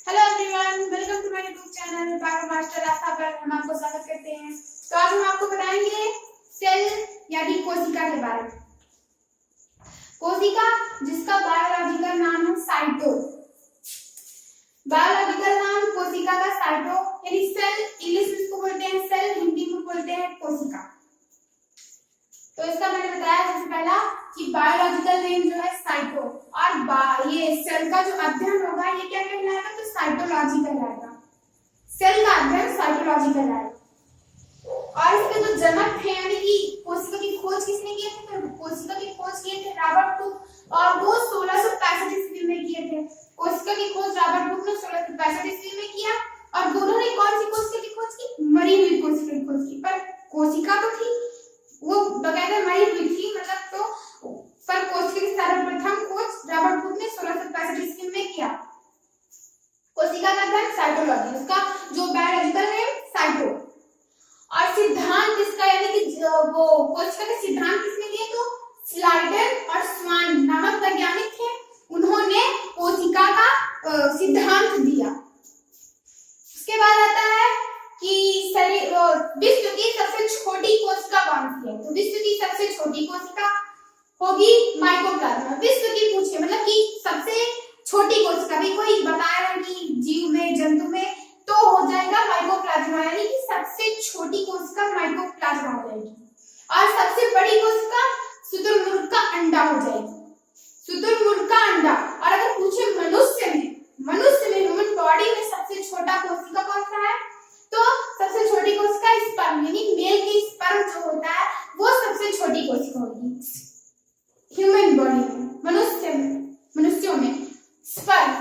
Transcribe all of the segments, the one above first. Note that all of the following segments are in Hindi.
Hello everyone, welcome to my YouTube channel Bio Master Aastha पर हम आपको स्वागत करते हैं। तो आज हम आपको बताएंगे सेल यानी कोशिका के बारे में। कोशिका जिसका बायोलॉजिकल नाम है साइटो। बायोलॉजिकल नाम कोशिका का साइटो यानी सेल, इंग्लिश में इसको बोलते हैं सेल, हिंदी में बोलते हैं कोशिका। तो इसका मैंने बताया सबसे पहला कि बायोलॉजिकल नेम जो है साइटो, और ये सेल का जो अध्ययन होगा ये क्या कहलाएगा, तो साइटोलॉजी कहलाएगा। सेल का अध्ययन साइटोलॉजी कहलाएगा। और इसके जो जनक थे यानी कि कोशिका की खोज किसने की थी, तो कोशिका की खोज किए थे रॉबर्ट हुक, और वो 1665 ईस्वी में किए थे। कोशिका की खोज रॉबर्ट हुक ने 1665 ईस्वी में किया, और दोनों ने कौन सी कोशिका की खोज की, मरी हुई कोशिका की खोज की। पर कोशिका तो थी वो बकायदा मरी हुई थी, मतलब तो पर कोशिका की सर्वप्रथम खोज रॉबर्ट हुक ने 1665 ईस्वी में किया। कोशिका का अध्ययन साइटोलॉजी, उसका जो बायोलॉजिकल नेम साइटो। और सिद्धांत इसका यानी कि वो कोशिका के सिद्धांत किसने दिए, तो स्लाइडर और स्वान नामक वैज्ञानिक थे, उन्होंने कोशिका का सिद्धांत दिया। उसके बाद आता है कि विश्व की सबसे छोटी कोशिका कौन सी है, तो विश्व की सबसे छोटी कोशिका होगी माइकोप्लाज्मा। विश्व की पूछे मतलब कि सबसे छोटी कोशिका, भी कोई बताया है कि जीव में, जंतु में, तो हो जाएगा माइकोप्लाज्मा, यानी कि सबसे छोटी कोशिका माइकोप्लाज्मा हो जाएगी। और सबसे बड़ी कोशिका शुतुरमुर्ग का अंडा हो जाएगी, शुतुरमुर्ग का अंडा। और अगर पूछे मनुष्य में ह्यूमन बॉडी में सबसे छोटा कोशिका कौन सा है, तो सबसे छोटी कोशिका स्पर्म, यानी मेल की स्पर्म जो होता है वो सबसे छोटी कोशिका होगी ह्यूमन बॉडी में। मनुष्यों में स्पर्म,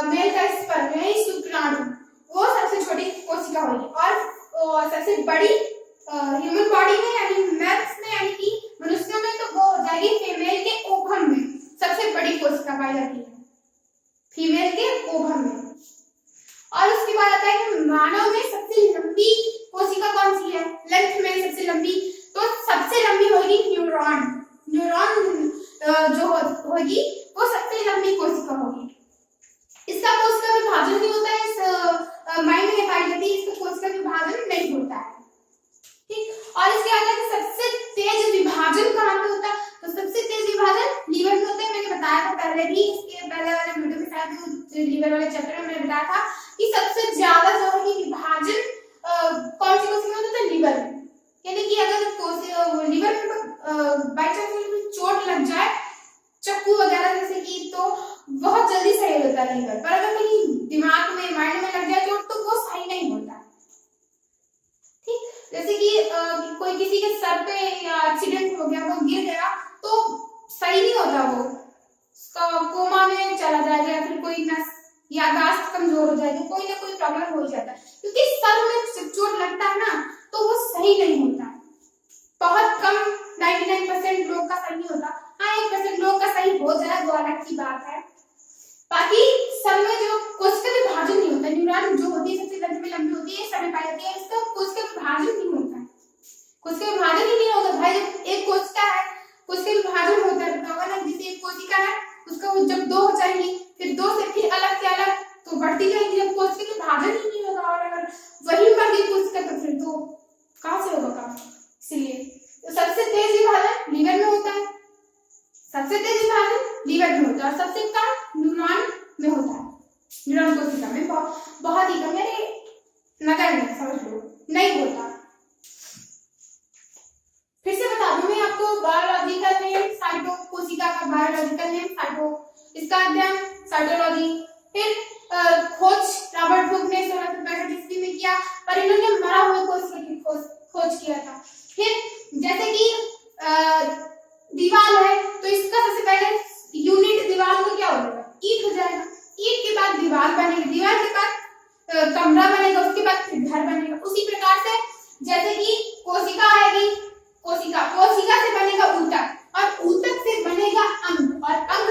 मेल का स्पर्म यानी शुक्राणु, वो सबसे छोटी कोशिका होगी। और सबसे बड़ी ह्यूमन बॉडी में यानी मेल्स में यानी कि मनुष्यों में, तो वो हो जाएगी फीमेल के ओवम में सबसे बड़ी कोशिका पाई जाती है, फीमेल के ओवम में। और उसके बाद आता है कि मानव में सबसे लंबी कोशिका कौन सी है, लेंथ में सबसे लंबी, तो सबसे लंबी होगी न्यूरॉन। जो होगी वो सबसे लंबी कोशिका होगी। इसका कोशिका विभाजन नहीं होता है, इस माइंड में पाई जाती है, इसका कोशिका विभाजन नहीं होता है, ठीक। और इसके आगे सबसे तेज विभाजन कहाँ पे होता है, तो सबसे तेज विभाजन लीवर में होता है। मैंने बताया था पहले भी, इसके पहले वाले वीडियो में शायद लीवर वाले चैप्टर में मैंने बताया था कि सबसे ज्यादा जो है विभाजन कौन सी कोशिका में होता है, लीवर में। यानी कि अगर लीवर में बाई चांस चोट लग जाए चक्कू वगैरह जैसे कि, तो बहुत जल्दी सही होता है लीवर। पर अगर कहीं दिमाग में, माइंड में लग जाए चोट, तो वो सही नहीं होता, ठीक। जैसे कि कोई किसी के सर पे एक्सीडेंट हो गया, वो गिर गया, तो सही नहीं होता, वो कोमा में चला जाएगा, या फिर कोई नस याददाश्त कमजोर हो जाएगी, कोई ना कोई प्रॉब्लम हो जाता है, क्योंकि सर में चोट लगता है ना, तो वो सही नहीं होता। बहुत कम 99% लोग का सही नहीं होता, हाँ 1% लोग का सही हो जाए वो अलग की बात है। बाकी सब में जो कोशिका विभाजन नहीं होता, न्यूरॉन जो होती है सबसे लंबी होती है, सब में पाई जाती है, इसका कोशिका विभाजन नहीं होता है। कोशिका विभाजन ही नहीं होगा भाई, जब एक कोशिका है कोशिका विभाजन होता है, बताओगा ना, जैसे एक कोशिका है उसका जब 2 हो जाएंगी, फिर 2 से फिर अलग से अलग तो बढ़ती जाएगी, जब कोशिका विभाजन ही नहीं होगा। और अगर वही मर गई कोशिका तो फिर तो कहाँ से होगा काम। इसलिए तो सबसे तेज विभाजन लीवर में होता है, सबसे तेज विभाजन लीवर में होता है, और सबसे कम न्यूरॉन में होता है। न्यूरॉन कोशिका में बहुत ही कम, यानी नगर में समझ लो नहीं होता। फिर से बता दूं मैं आपको, बायोलॉजिकल नेम साइटो, कोशिका का बायोलॉजिकल नेम साइटो, इसका अध्ययन साइटोलॉजी। फिर खोज रॉबर्ट हुक ने 1665 ईस्वी में किया, पर इन्होंने मरा हुआ कोशिका की खोज किया था। फिर जैसे कि दीवार है, तो इसका सबसे पहले यूनिट दीवार का क्या हो जाएगा, ईंट हो जाएगा। ईंट के बाद दीवार बनेगी, दीवार के बाद कमरा बनेगा, उसके बाद फिर घर बनेगा। उसी प्रकार से जैसे कि कोशिका आएगी, कोशिका से बनेगा ऊतक, और ऊतक से बनेगा अंग, और अंग